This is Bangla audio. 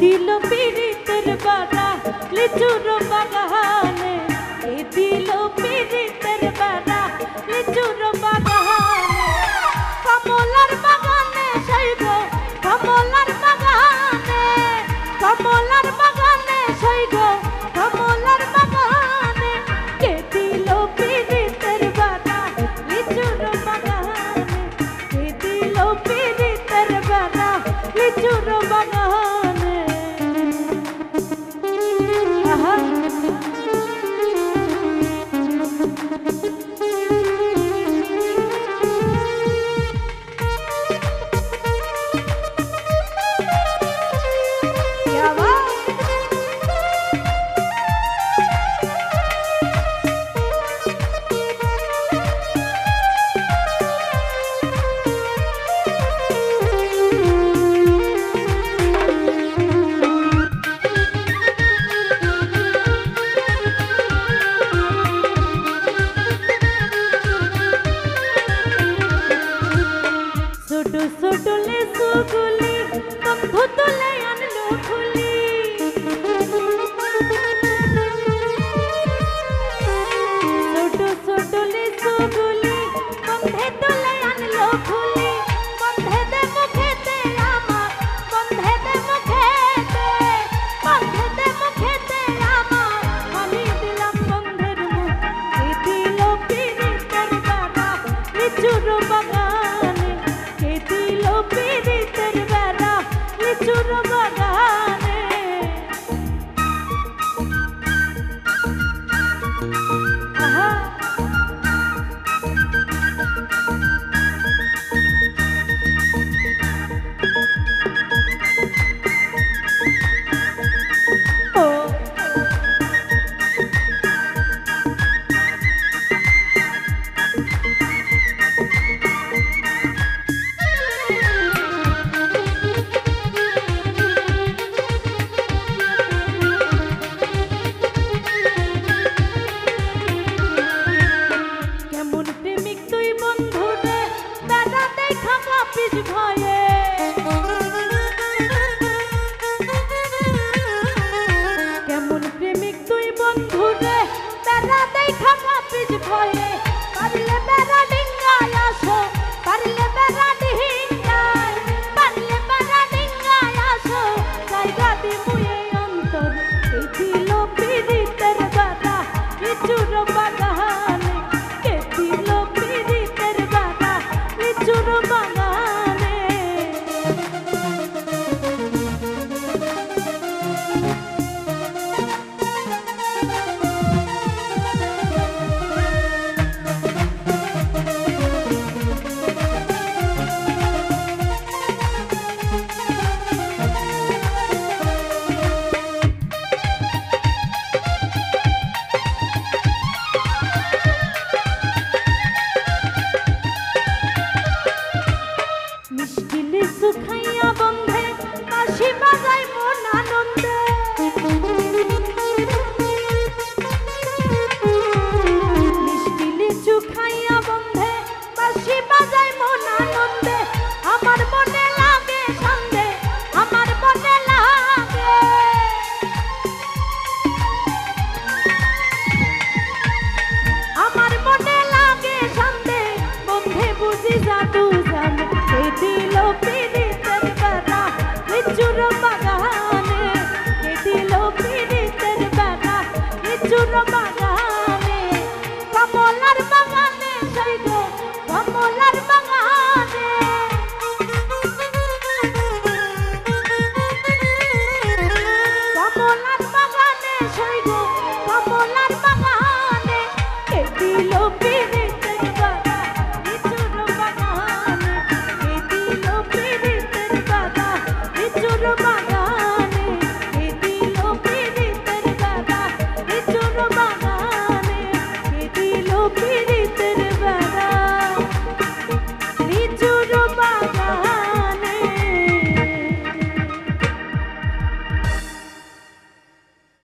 দিল পীড়িতের বাড়া লিচুর বাগানে, কে দিল পীড়িতের বাড়া লিচুর বাগানে, কমলার বাগানে সইব কমলার বাগানে, কমলার বাগানে সইব কমলার বাগানে, কে দিল পীড়িতের বাড়া লিচুর বাগানে, কে দিল পীড়িতের বাড়া লিচুর বাগানে। আহা সুডুলে সুগুলি বন্ধু তুলে আনলো খুলি, সুডুলে সুগুলি বন্ধে তুলে আনলো খুলি, বন্ধে দে মুখেতে আমার, বন্ধে দে মুখেতে, বন্ধে দে মুখেতে আমার, আমি দিলাম বন্ধের মুখ, কে দিল পীড়িতের বাড়া লিচুর বাগানে, কে দিল পীড়িতের বাড়া লিচুর বাগানে। আহা কেমন প্রেমিক তুই বন্ধু রে, বেড়া দেখা কাঁপিস ভয়ে, কেমন প্রেমিক তুই বন্ধু রে, বেড়া দেখা কাঁপিস ভয়ে,